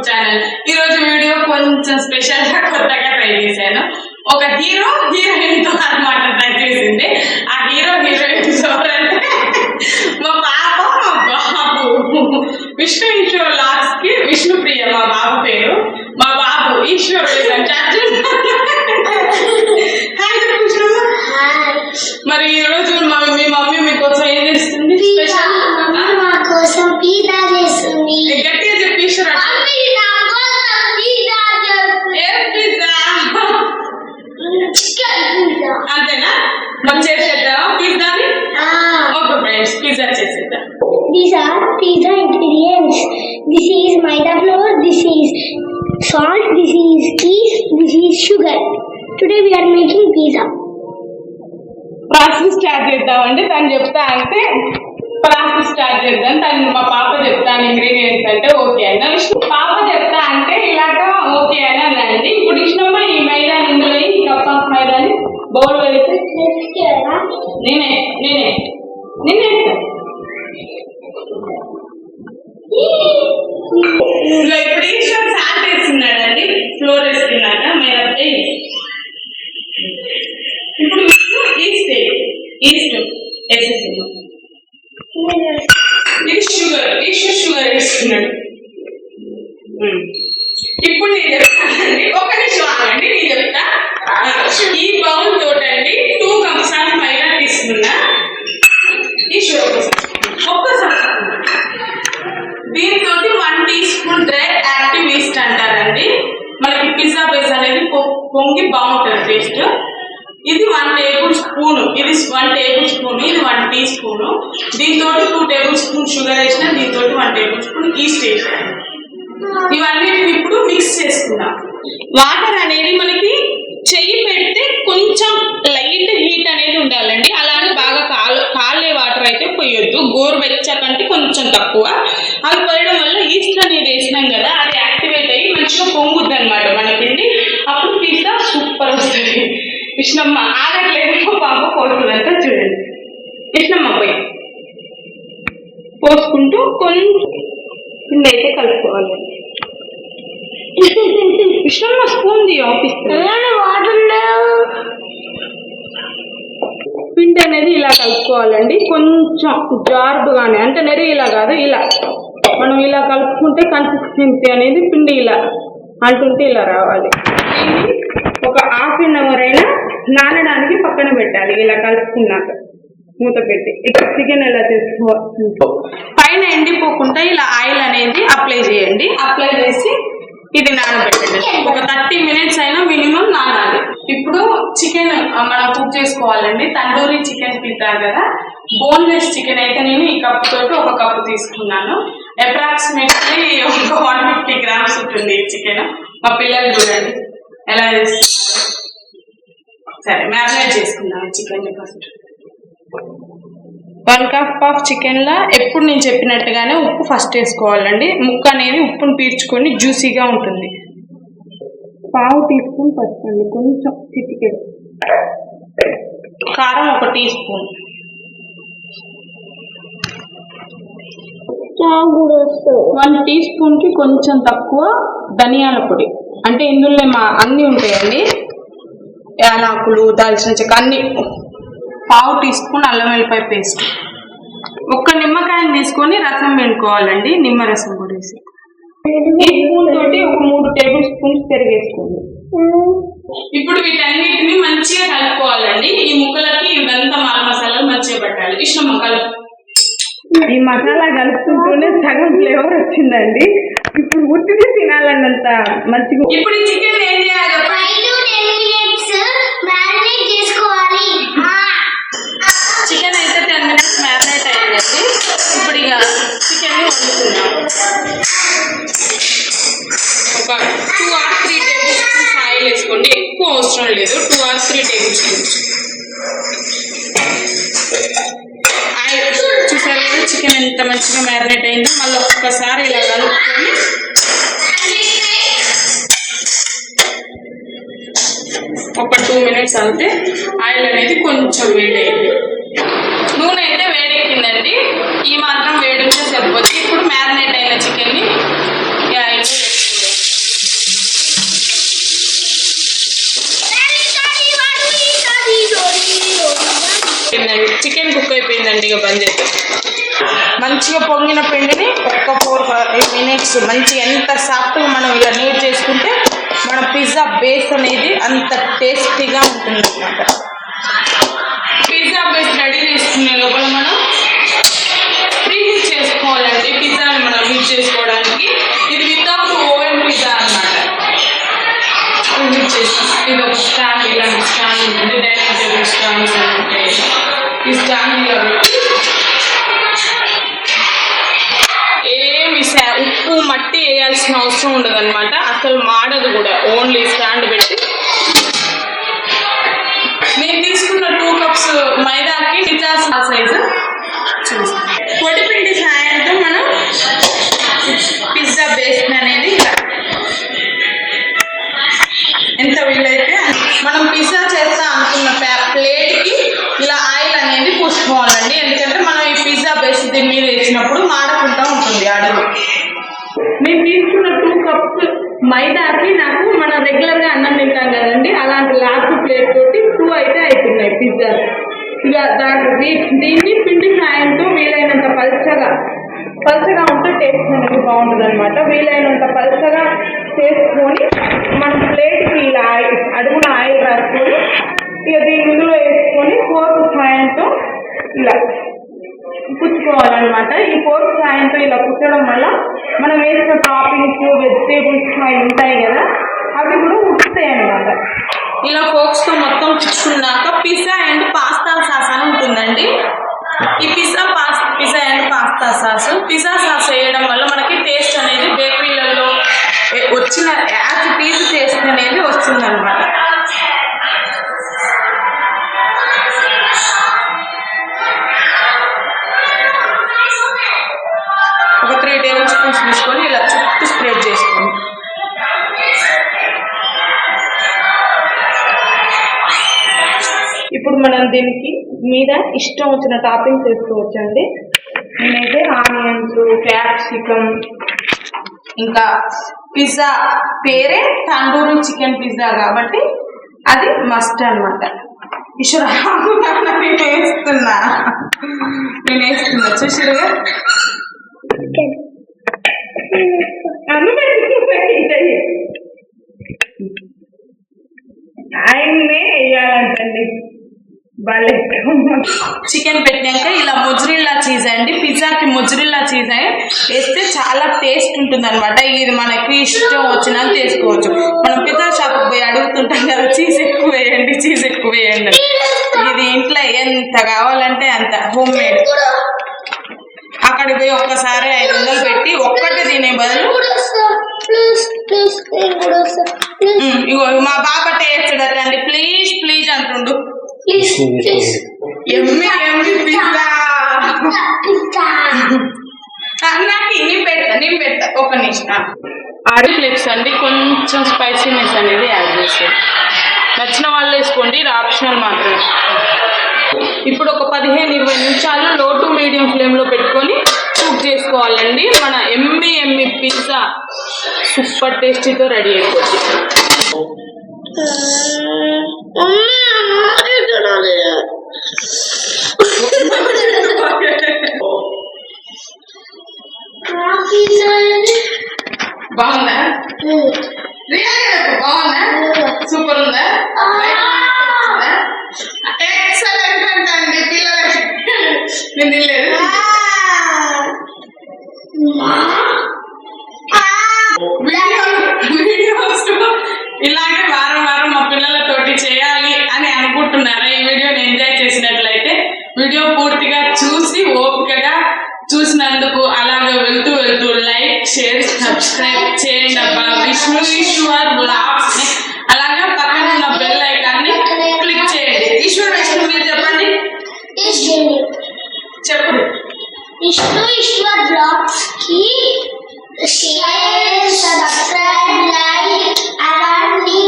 Food channel. ఈ రోజు video కొంచెం స్పెషల్ గా కొత్తగా ట్రై చేశాను. ఒక హీరో హీరోయిన్ తో అన్నమాట ట్రై చేసింది. ఆ హీరో హీరోయిన్ ఎవరంటే మా పాప మా బాబు. విష్ణు ఈశ్వర్ లాక్స్ కి విష్ణుప్రియ మా బాబు పేరు. మా బాబు ఈశ్వర్ మరి ఈ రోజు మీ మమ్మీ మీకోసం ఏం చేస్తుంది? గట్టిగా చెప్పి ఈశ్వర్ అంతేనా? మనం చేసేద్దామా పిజ్జాని? ఓకే ఫ్రెండ్స్, పిజ్జా చేసేద్దాం. These are pizza ingredients. This is maida flour, this is salt, this is cheese, this is sugar. Today we are making pizza. Process start చేద్దామండి. తను చెప్తా అంటే ప్రాసెస్ స్టార్ట్ చేద్దాం. తను మా పాప చెప్తాను ఇంగ్రీడియంట్స్ అంటే ఓకే అన్న. పాప చెప్తా అంటే ఇలాగా ఓకే అని అన్నానండి. ఇప్పుడు ఇచ్చినప్పుడు ఈ మైదా ఇందులో ఈ కప్ ఆఫ్ మైదాని బౌల్ వేస్తే నేనే ఇప్పుడు ఈశ్వర్ సాల్ట్ వేస్తున్నాడండి. ఫ్లోర్ వేస్తున్నాక మైదా ఇప్పుడు ఈస్ట్ వేసేస్తున్నాం. ఇది షుగర్ వేస్తున్నాడు. ఇప్పుడు నేను చెప్తానండి, ఒక నిమిషం ఆగండి, నేను చెప్తా. ఈ బౌల్ తోటండి 2 cups ఆఫ్ మైదా తీసుకున్నా. ఈశ్వర్ ఒక్కసారి దీంతో 1 teaspoon డ్రై యాక్టివ్ ఈస్ట్ అంటారండి. మనకి పిజ్జా బేస్ అనేది పొంగి బాగుంటుంది టేస్ట్. ఇది 1 tablespoon, ఇది 1 tablespoon, ఇది 1 teaspoon. దీంతో 2 tablespoon షుగర్ వేసిన, దీంతో 1 tablespoon ఈస్ట్ వేసిన. ఇవన్నీ ఇప్పుడు మిక్స్ చేసుకుందాం. వాటర్ అనేది మనకి చెయ్యి పెడితే కొంచెం లైట్ హీట్ అనేది ఉండాలండి. అలానే బాగా కాలే వాటర్ అయితే పోయొద్దు. గోరువెచ్చ కంటే కొంచెం తక్కువ. అవి పోయడం వల్ల ఈస్ట్ అనేది వేసినాం కదా, అది యాక్టివేట్ అయ్యి మంచిగా పొంగుద్ది అనమాట మన పిండి. అప్పుడు పిజ్జా సూపర్ వస్తుంది. కృష్ణమ్మ ఆగట్లేదు, పాప పోతుందంట చూడండి. కృష్ణమ్మ పోసుకుంటూ కొంచెం పిండి అయితే కలుపుకోవాలి. కృష్ణమ్మ స్పూన్ పిండి అనేది ఇలా కలుపుకోవాలండి. కొంచెం జారుడుగానే, అంటే నెరి ఇలా కాదు, ఇలా మనం ఇలా కలుపుకుంటే కన్సిస్టెన్సీ అనేది పిండి ఇలా అంటుంటే ఇలా రావాలి. ఒక ½ hour అయినా నానడానికి పక్కన పెట్టాలి. ఇలా కలుపుకున్నాక మూత పెట్టి ఇక్కడ చికెన్ ఎలా చేసుకోవాలి, పైన ఎండిపోకుండా ఇలా ఆయిల్ అనేది అప్లై చేయండి. అప్లై చేసి ఇది నానబెట్టండి. ఒక 30 minutes అయినా మినిమం నానాలి. ఇప్పుడు చికెన్ మనం కుక్ చేసుకోవాలండి. తండూరి చికెన్ తింటారు కదా, బోన్లెస్ చికెన్ అయితే నేను ఈ కప్ తోటి 1 cup తీసుకున్నాను. అప్రాక్సిమేట్లీ ఒక 150 grams ఉంటుంది ఈ చికెన్. మా పిల్లలు చూడండి ఎలా చేస్తున్నారు. సరే, మ్యారినేట్ చేసుకుందాం chicken. First 1 cup of chicken లా ఎప్పుడు నేను చెప్పినట్టుగానే ఉప్పు ఫస్ట్ వేసుకోవాలండి. ముక్క అనేది ఉప్పును పీల్చుకొని జ్యూసీగా ఉంటుంది. ½ teaspoon పసుపు అండి, కొంచెం చిటికెడు కారం, 1 teaspoon, 1 teaspoon కి కొంచెం తక్కువ ధనియాల పొడి. అంటే ఇందులో అన్నీ ఉంటాయండి, యాలకులు, దాల్చిన చెక్క అన్ని. ½ teaspoon అల్లం వెల్లిపాయ పేస్ట్. 1 నిమ్మకాయని తీసుకొని రసం పిండుకోవాలండి, నిమ్మరసం కూడా వేసి. ఈ స్పూన్ తోటి ఒక 3 tablespoons పెరుగు వేసుకోండి. ఇప్పుడు వీటన్నిటిని మంచిగా కలుపుకోవాలండి. ఈ ముక్కలకి ఇదంతా మసాలాలు మంచిగా పట్టాలి. ఇష్టం కలుపు. ఈ మసాలా కలుపుకుంటూనే సగం ఫ్లేవర్ వచ్చిందండి. ఇప్పుడు ఉట్టిది తినాలన్నంత మంచిగా. ఇప్పుడు ఈ చికెన్ ఏం చేయాలి? 5 to 10 minutes మ్యారినేట్ చేసుకోవాలి. చికెన్ అయితే 10 minutes మ్యారినేట్ అయ్యిందండి. ఇప్పుడు ఇక చికెన్ వండుతున్నాం. ఒక 2 or 3 tablespoons ఆయిల్ వేసుకోండి. ఎక్కువ అవసరం లేదు, 2 or 3 tablespoons ఆయిల్. చూసారు కదా చికెన్ ఎంత మంచిగా మ్యారినేట్ అయిందో. మళ్ళీ ఒక్కసారి ఇలా కలుపుకొని ఒక 2 minutes అయితే ఆయిల్ అనేది కొంచెం వేడైంది. నూనె అయితే వేడెక్కిందండి. ఈ మాత్రం వేడి ఉంటే సరిపోతుంది. ఇప్పుడు మ్యారినేట్ అయిన చికెన్ని ఈ ఆయిల్లో వేసుకోండి. అండి, ఇక బంద్ చేద్దాం. మంచిగా పొంగిన పిండిని ఒక్క 4-5 మినిట్స్ మంచిగా ఎంత సాఫ్ట్గా మనం ఇలా నీట్ చేసుకుంటే మన పిజ్జా బేస్ అనేది అంత టేస్టీగా ఉంటుంది అన్నమాట. పిజ్జా బేస్ రెడీ చేసుకునే లోపల మనం ప్రీ హీట్ చేసుకోవాలండి. పిజ్జాని మనం హీట్ చేసుకోవడానికి ఇది వితౌట్ ఓవెన్ పిజ్జా అన్నమాట. ఇది ఒక స్టాండ్, ఇలాంటి స్టాండ్ ఉంటుంది, డైనింగ్ టేబుల్ స్టాండ్స్ ఉంటాయి. ఈ స్టాండ్ ఇలా పెట్టి ఏమి ఉప్పు మట్టి వేయాల్సిన అవసరం ఉండదు అనమాట, అసలు మాడదు కూడా. ఓన్లీ స్టాండ్ పెట్టి నేను తీసుకున్న 2 కప్స్ మైదాకి పిజ్జా సైజు పొడిపిండి సాయంతో మనం పిజ్జా బేస్ అనేది ఎంత వీలైతే మనం పిజ్జా చేస్తా అనుకున్న ప్లేట్కి ఇలా ఆయిల్ అనేది పూసుకోవాలండి. ఎందుకంటే మనం ఈ పిజ్జా బేస్ దీని మీద వేసినప్పుడు మాడకుండా ఉంటుంది అడుగు. నేను తీసుకున్న 2 కప్స్ మైదాకి నాకు మనం రెగ్యులర్గా అన్నం తింటాం కదండి, అలాంటి లాస్ట్ ప్లేట్ తోటి 2 అయితే అవుతున్నాయి పిజ్జా. ఇక దీన్ని పిండి సాయంతో వీలైనంత పల్చగా ఉంటే టేస్ట్ అనేది బాగుంటుంది అనమాట. వీలైనంత పల్చగా చేసుకొని మనం ప్లేట్కి ఇలా అడుగున ఆయిల్ రాసుకొని ఇక ఇందులో వేసుకొని ఫోర్క్ సాయంతో ఇలా కుచ్చుకోవాలన్నమాట. ఈ ఫోర్క్ సాయంతో ఇలా కుచ్చడం వల్ల మనం వేసిన టాపింగ్స్ వెజిటేబుల్స్ అవి ఉంటాయి కదా, అవి కూడా ఉడుకుతాయి అన్నమాట. ఇలా ఫోర్క్స్తో మొత్తం కుచ్చుకున్నాక పిజ్జా అండ్ పాస్తా సాస్ అని ఉంటుందండి. ఈ pizza and pasta sauce, pizza sauce వేయడం వల్ల మనకి టేస్ట్ అనేది బేకరీలలో వచ్చిన యాజ్ ఇట్ ఈజ్ టేస్ట్ అనేది వస్తుంది అనమాట. ఒక 3 టేబుల్ స్పూన్స్ తీసుకొని ఇలా చుట్టూ స్ప్రెడ్ చేసుకోండి. ఇప్పుడు మనం దీనికి మీద ఇష్టం వచ్చిన టాపింగ్స్ వేసుకోవచ్చు అండి. నేనైతే ఆనియన్స్, క్యాప్సికమ్, ఇంకా పిజ్జా పేరే తందూరి చికెన్ పిజ్జా కాబట్టి అది మస్ట్ అనమాట. నేను వేస్తున్నా చూసిరుగా. ఆయన్నే వేయాలంటండి. చికెన్ పెట్టినాక ఇలా మొజరెల్లా చీజ్ అండి, పిజ్జాకి మొజరెల్లా చీజ్ వేస్తే చాలా టేస్ట్ ఉంటుంది అనమాట. ఇది మనకి ఇష్టం వచ్చినంత వేసుకోవచ్చు. మనం పిజ్జా షాప్కి పోయి అడుగుతుంటాం కదా, చీజ్ ఎక్కువ వేయండి అని. ఇది ఇంట్లో ఎంత కావాలంటే అంత హోమ్ మేడ్. అక్కడికి పోయి ఒక్కసారి 500 పెట్టి ఒక్కటి తినే బదులు ఇగో మా బాబా టేస్ట్ అండి ప్లీజ్ అంటుండు. నాకు నేను పెడతా ఒక నిమిషం. ఆరిఫ్లెక్స్ అండి కొంచెం స్పైసీనెస్ అనేది యాడ్ చేస్తారు. నచ్చిన వాళ్ళు వేసుకోండి, ఇది ఆప్షనల్ మాత్రమే. ఇప్పుడు ఒక 15-20 నిమిషాలు లో టు మీడియం ఫ్లేమ్లో పెట్టుకొని కుక్ చేసుకోవాలండి. మన ఎమ్మి పిజ్జా సూపర్ టేస్టీతో రెడీ అయిపోతుంది. బాగుందా? బాగుందా? సూపర్ ఉందా? ఎక్సలెంట్ అండి పిల్లలకి. నేను తినలేదు. వీడియోస్ ఇలాగే వారం మా పిల్లలతోటి చేయాలి అని అనుకుంటున్నారా? ఈ వీడియోని ఎంజాయ్ చేసినట్లయితే వీడియో పూర్తిగా చూసి ఓపికగా చూసినందుకు అలాగే వెళ్తూ లైక్, షేర్, సబ్స్క్రైబ్ చేయండి అబ్బా. విష్ణువర్ బ్లాగ్స్ అలాగే పక్కన ఉన్న బెల్ ఐకాన్ని క్లిక్ చేయండి. విష్ణు మీరు చెప్పండి. చెప్పండి. విష్ణువర్ బ్లాగ్స్ కి షేర్, సబ్స్క్రైబ్, లైక్ అవన్నీ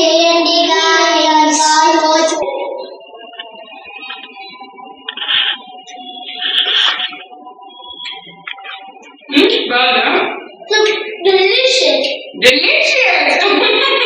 చేయండి guys. Delicious.